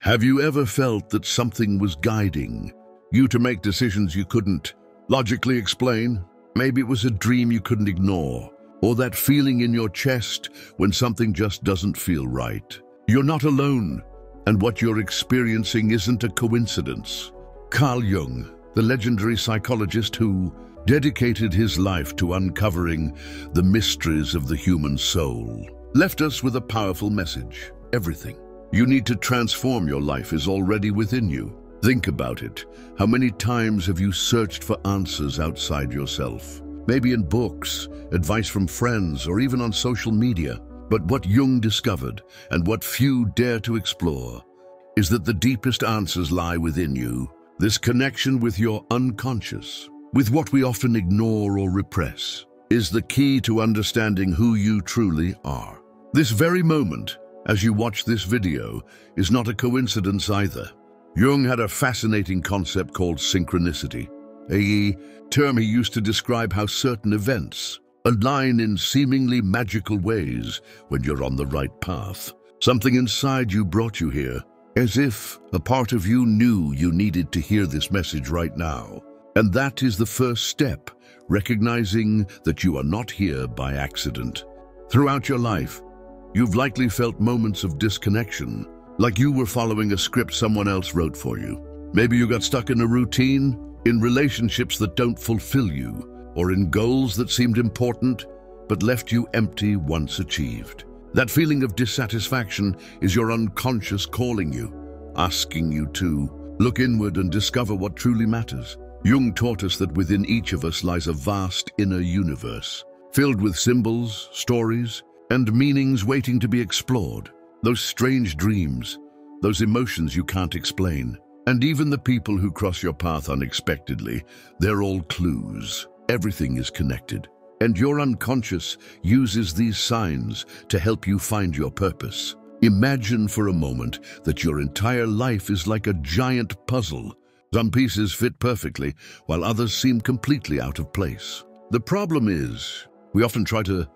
Have you ever felt that something was guiding you to make decisions you couldn't logically explain? Maybe it was a dream you couldn't ignore, or that feeling in your chest when something just doesn't feel right. You're not alone, and what you're experiencing isn't a coincidence. Carl Jung, the legendary psychologist who dedicated his life to uncovering the mysteries of the human soul, left us with a powerful message. Everything you need to transform your life is already within you. Think about it. How many times have you searched for answers outside yourself? Maybe in books, advice from friends, or even on social media. But what Jung discovered, and what few dare to explore, is that the deepest answers lie within you. This connection with your unconscious, with what we often ignore or repress, is the key to understanding who you truly are. This very moment, as you watch this video, is not a coincidence either. Jung had a fascinating concept called synchronicity, a term he used to describe how certain events align in seemingly magical ways when you're on the right path. Something inside you brought you here, as if a part of you knew you needed to hear this message right now. And that is the first step, recognizing that you are not here by accident. Throughout your life, you've likely felt moments of disconnection, like you were following a script someone else wrote for you. Maybe you got stuck in a routine, in relationships that don't fulfill you, or in goals that seemed important but left you empty once achieved. That feeling of dissatisfaction is your unconscious calling you, asking you to look inward and discover what truly matters. Jung taught us that within each of us lies a vast inner universe, filled with symbols, stories, and meanings waiting to be explored. Those strange dreams, those emotions you can't explain, and even the people who cross your path unexpectedly, they're all clues. Everything is connected, and your unconscious uses these signs to help you find your purpose. Imagine for a moment that your entire life is like a giant puzzle. Some pieces fit perfectly, while others seem completely out of place. The problem is, we often try to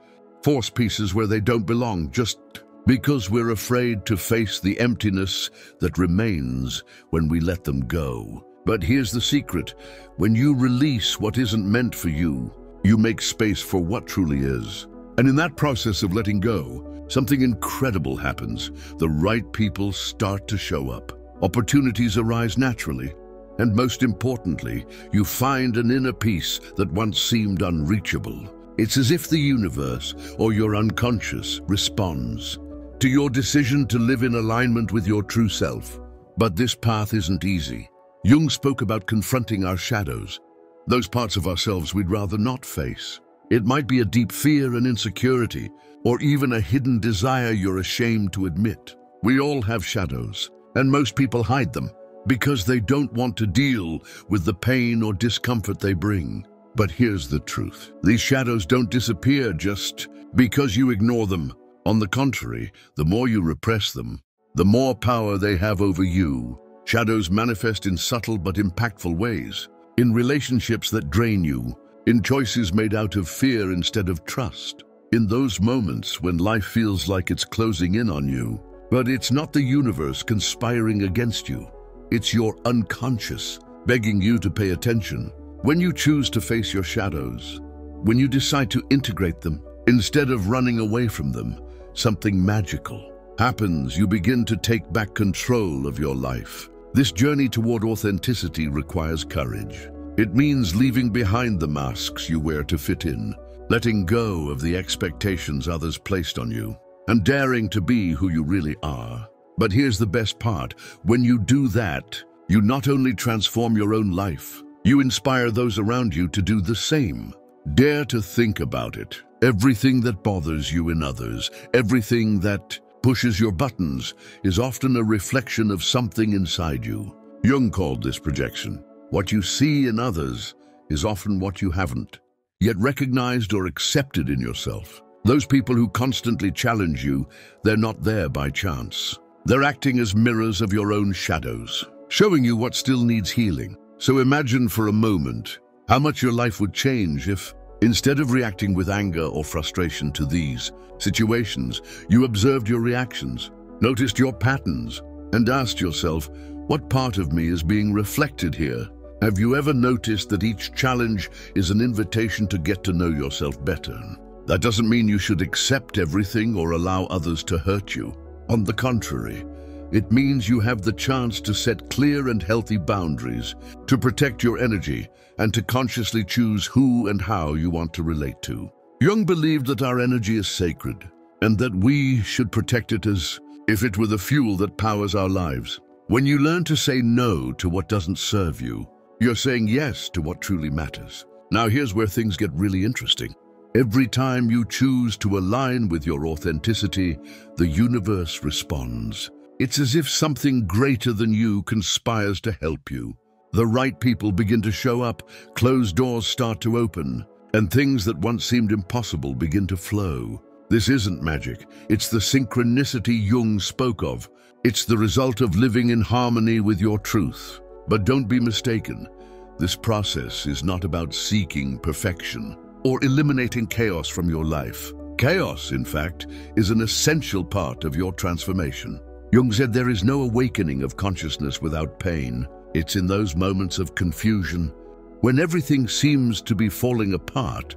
force pieces where they don't belong, just because we're afraid to face the emptiness that remains when we let them go. But here's the secret. When you release what isn't meant for you, you make space for what truly is. And in that process of letting go, something incredible happens. The right people start to show up. Opportunities arise naturally. And most importantly, you find an inner peace that once seemed unreachable. It's as if the universe, or your unconscious, responds to your decision to live in alignment with your true self. But this path isn't easy. Jung spoke about confronting our shadows, those parts of ourselves we'd rather not face. It might be a deep fear and insecurity, or even a hidden desire you're ashamed to admit. We all have shadows, and most people hide them because they don't want to deal with the pain or discomfort they bring. But here's the truth. These shadows don't disappear just because you ignore them. On the contrary, the more you repress them, the more power they have over you. Shadows manifest in subtle but impactful ways, in relationships that drain you, in choices made out of fear instead of trust, in those moments when life feels like it's closing in on you. But it's not the universe conspiring against you. It's your unconscious begging you to pay attention. When you choose to face your shadows, when you decide to integrate them, instead of running away from them, something magical happens. You begin to take back control of your life. This journey toward authenticity requires courage. It means leaving behind the masks you wear to fit in, letting go of the expectations others placed on you, and daring to be who you really are. But here's the best part. When you do that, you not only transform your own life, you inspire those around you to do the same. Dare to think about it. Everything that bothers you in others, everything that pushes your buttons, is often a reflection of something inside you. Jung called this projection. What you see in others is often what you haven't yet recognized or accepted in yourself. Those people who constantly challenge you, they're not there by chance. They're acting as mirrors of your own shadows, showing you what still needs healing. So imagine for a moment how much your life would change if, instead of reacting with anger or frustration to these situations, you observed your reactions, noticed your patterns, and asked yourself, what part of me is being reflected here? Have you ever noticed that each challenge is an invitation to get to know yourself better? That doesn't mean you should accept everything or allow others to hurt you. On the contrary, it means you have the chance to set clear and healthy boundaries, to protect your energy, and to consciously choose who and how you want to relate to. Jung believed that our energy is sacred, and that we should protect it as if it were the fuel that powers our lives. When you learn to say no to what doesn't serve you, you're saying yes to what truly matters. Now here's where things get really interesting. Every time you choose to align with your authenticity, the universe responds. It's as if something greater than you conspires to help you. The right people begin to show up, closed doors start to open, and things that once seemed impossible begin to flow. This isn't magic. It's the synchronicity Jung spoke of. It's the result of living in harmony with your truth. But don't be mistaken. This process is not about seeking perfection or eliminating chaos from your life. Chaos, in fact, is an essential part of your transformation. Jung said there is no awakening of consciousness without pain. It's in those moments of confusion, when everything seems to be falling apart,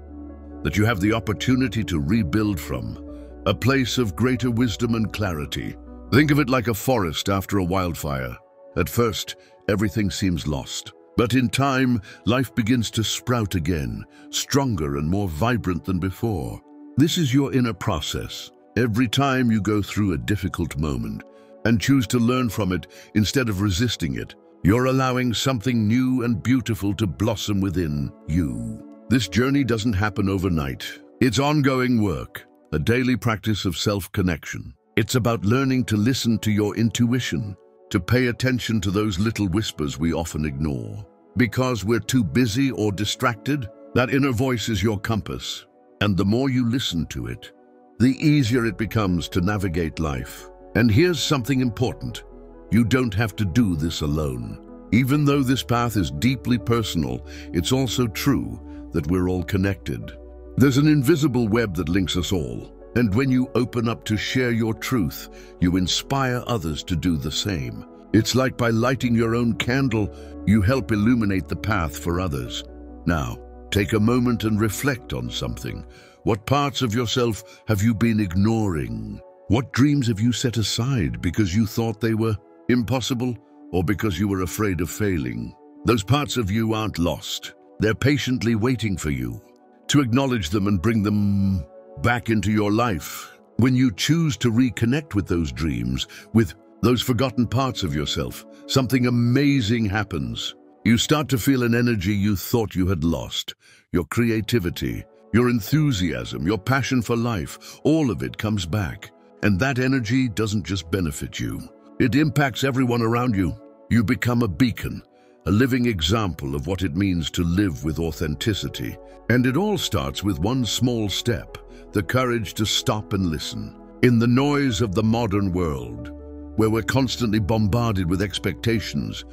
that you have the opportunity to rebuild from a place of greater wisdom and clarity. Think of it like a forest after a wildfire. At first, everything seems lost. But in time, life begins to sprout again, stronger and more vibrant than before. This is your inner process. Every time you go through a difficult moment and choose to learn from it instead of resisting it, you're allowing something new and beautiful to blossom within you. This journey doesn't happen overnight. It's ongoing work, a daily practice of self-connection. It's about learning to listen to your intuition, to pay attention to those little whispers we often ignore. Because we're too busy or distracted, that inner voice is your compass. And the more you listen to it, the easier it becomes to navigate life. And here's something important. You don't have to do this alone. Even though this path is deeply personal, it's also true that we're all connected. There's an invisible web that links us all. And when you open up to share your truth, you inspire others to do the same. It's like by lighting your own candle, you help illuminate the path for others. Now, take a moment and reflect on something. What parts of yourself have you been ignoring? What dreams have you set aside because you thought they were impossible or because you were afraid of failing? Those parts of you aren't lost. They're patiently waiting for you to acknowledge them and bring them back into your life. When you choose to reconnect with those dreams, with those forgotten parts of yourself, something amazing happens. You start to feel an energy you thought you had lost. Your creativity, your enthusiasm, your passion for life, all of it comes back. And that energy doesn't just benefit you. It impacts everyone around you. You become a beacon, a living example of what it means to live with authenticity. And it all starts with one small step, the courage to stop and listen. In the noise of the modern world, where we're constantly bombarded with expectations,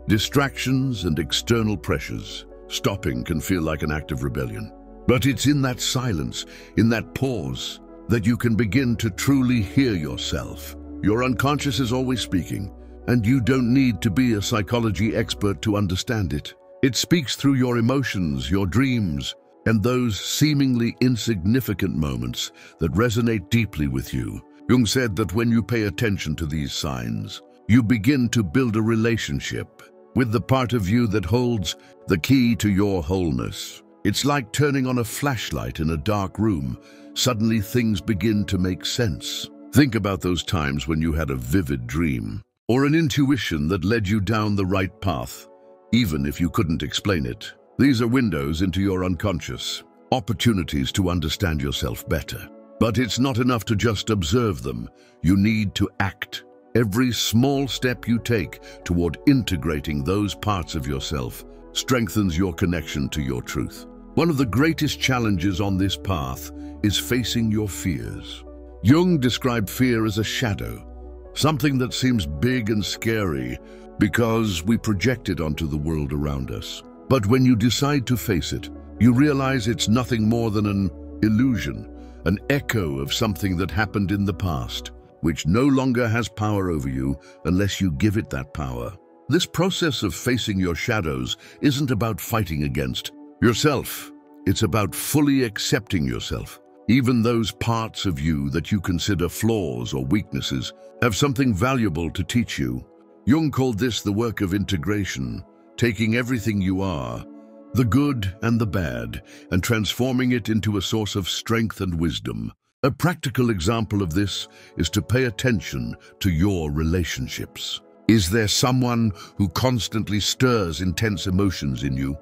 distractions, and external pressures, stopping can feel like an act of rebellion. But it's in that silence, in that pause, that you can begin to truly hear yourself. Your unconscious is always speaking, and you don't need to be a psychology expert to understand it. It speaks through your emotions, your dreams, and those seemingly insignificant moments that resonate deeply with you. Jung said that when you pay attention to these signs, you begin to build a relationship with the part of you that holds the key to your wholeness. It's like turning on a flashlight in a dark room. Suddenly things begin to make sense. Think about those times when you had a vivid dream, or an intuition that led you down the right path, even if you couldn't explain it. These are windows into your unconscious, opportunities to understand yourself better. But it's not enough to just observe them. You need to act. Every small step you take toward integrating those parts of yourself strengthens your connection to your truth. One of the greatest challenges on this path is facing your fears. Jung described fear as a shadow, something that seems big and scary because we project it onto the world around us. But when you decide to face it, you realize it's nothing more than an illusion, an echo of something that happened in the past. which no longer has power over you unless you give it that power. This process of facing your shadows isn't about fighting against yourself. It's about fully accepting yourself. Even those parts of you that you consider flaws or weaknesses have something valuable to teach you. Jung called this the work of integration, taking everything you are, the good and the bad, and transforming it into a source of strength and wisdom. A practical example of this is to pay attention to your relationships. Is there someone who constantly stirs intense emotions in you,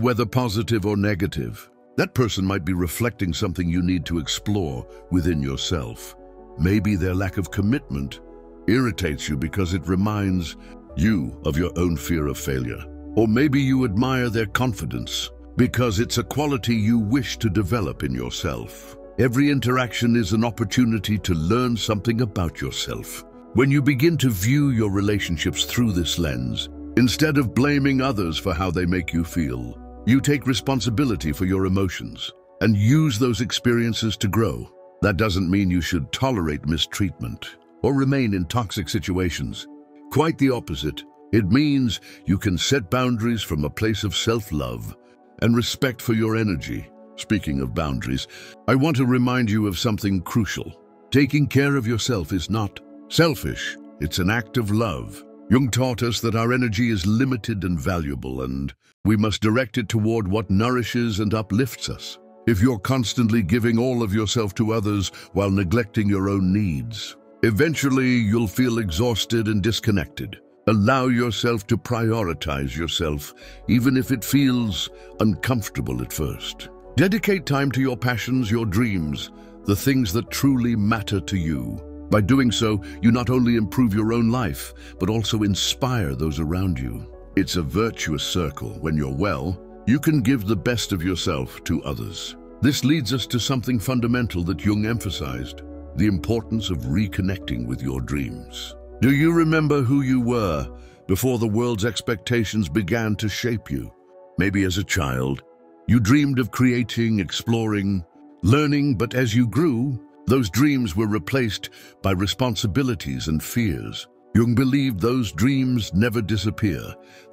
whether positive or negative? That person might be reflecting something you need to explore within yourself. Maybe their lack of commitment irritates you because it reminds you of your own fear of failure. Or maybe you admire their confidence because it's a quality you wish to develop in yourself. Every interaction is an opportunity to learn something about yourself. When you begin to view your relationships through this lens, instead of blaming others for how they make you feel, you take responsibility for your emotions and use those experiences to grow. That doesn't mean you should tolerate mistreatment or remain in toxic situations. Quite the opposite. It means you can set boundaries from a place of self-love and respect for your energy. Speaking of boundaries, I want to remind you of something crucial. Taking care of yourself is not selfish. It's an act of love. Jung taught us that our energy is limited and valuable, and we must direct it toward what nourishes and uplifts us. If you're constantly giving all of yourself to others while neglecting your own needs, eventually you'll feel exhausted and disconnected. Allow yourself to prioritize yourself, even if it feels uncomfortable at first. Dedicate time to your passions, your dreams, the things that truly matter to you. By doing so, you not only improve your own life, but also inspire those around you. It's a virtuous circle. When you're well, you can give the best of yourself to others. This leads us to something fundamental that Jung emphasized: the importance of reconnecting with your dreams. Do you remember who you were before the world's expectations began to shape you? Maybe as a child, you dreamed of creating, exploring, learning, but as you grew, those dreams were replaced by responsibilities and fears. Jung believed those dreams never disappear.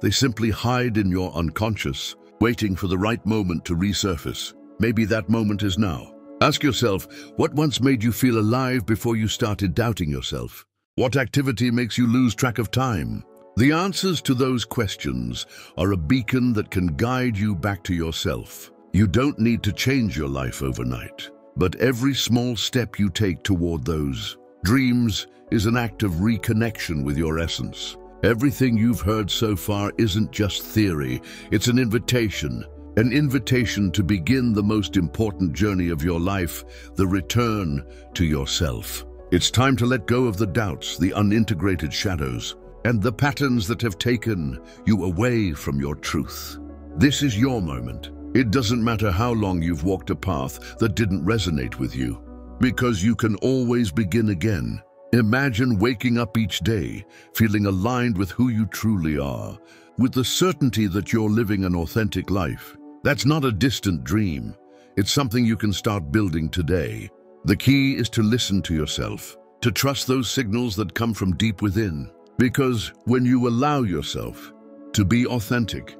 They simply hide in your unconscious, waiting for the right moment to resurface. Maybe that moment is now. Ask yourself, what once made you feel alive before you started doubting yourself? What activity makes you lose track of time? The answers to those questions are a beacon that can guide you back to yourself. You don't need to change your life overnight, but every small step you take toward those dreams is an act of reconnection with your essence. Everything you've heard so far isn't just theory, it's an invitation to begin the most important journey of your life, the return to yourself. It's time to let go of the doubts, the unintegrated shadows, and the patterns that have taken you away from your truth. This is your moment. It doesn't matter how long you've walked a path that didn't resonate with you, because you can always begin again. Imagine waking up each day, feeling aligned with who you truly are, with the certainty that you're living an authentic life. That's not a distant dream. It's something you can start building today. The key is to listen to yourself, to trust those signals that come from deep within. Because when you allow yourself to be authentic,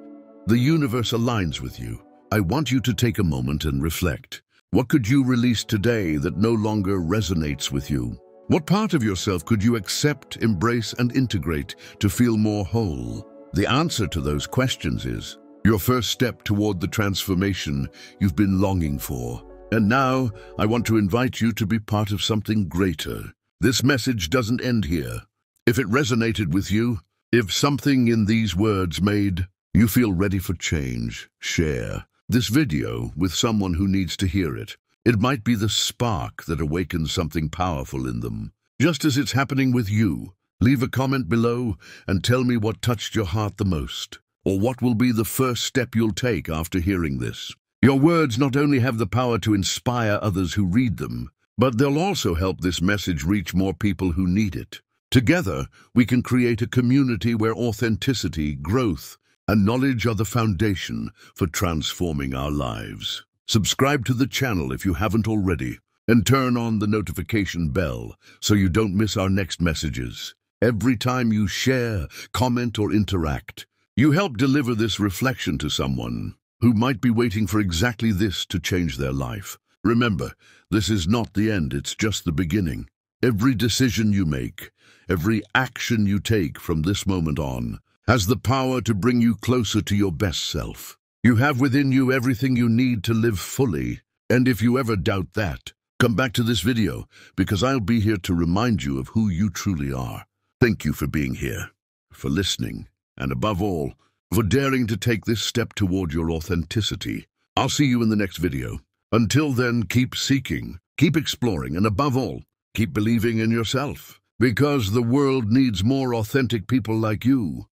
the universe aligns with you. I want you to take a moment and reflect. What could you release today that no longer resonates with you? What part of yourself could you accept, embrace, and integrate to feel more whole? The answer to those questions is your first step toward the transformation you've been longing for. And now, I want to invite you to be part of something greater. This message doesn't end here. If it resonated with you, if something in these words made you feel ready for change, share this video with someone who needs to hear it. It might be the spark that awakens something powerful in them. Just as it's happening with you, leave a comment below and tell me what touched your heart the most, or what will be the first step you'll take after hearing this. Your words not only have the power to inspire others who read them, but they'll also help this message reach more people who need it. Together, we can create a community where authenticity, growth, and knowledge are the foundation for transforming our lives. Subscribe to the channel if you haven't already, and turn on the notification bell so you don't miss our next messages. Every time you share, comment, or interact, you help deliver this reflection to someone who might be waiting for exactly this to change their life. Remember, this is not the end, it's just the beginning. Every decision you make, every action you take from this moment on, has the power to bring you closer to your best self. You have within you everything you need to live fully, and if you ever doubt that, come back to this video, because I'll be here to remind you of who you truly are. Thank you for being here, for listening, and above all, for daring to take this step toward your authenticity. I'll see you in the next video. Until then, keep seeking, keep exploring, and above all, keep believing in yourself, because the world needs more authentic people like you.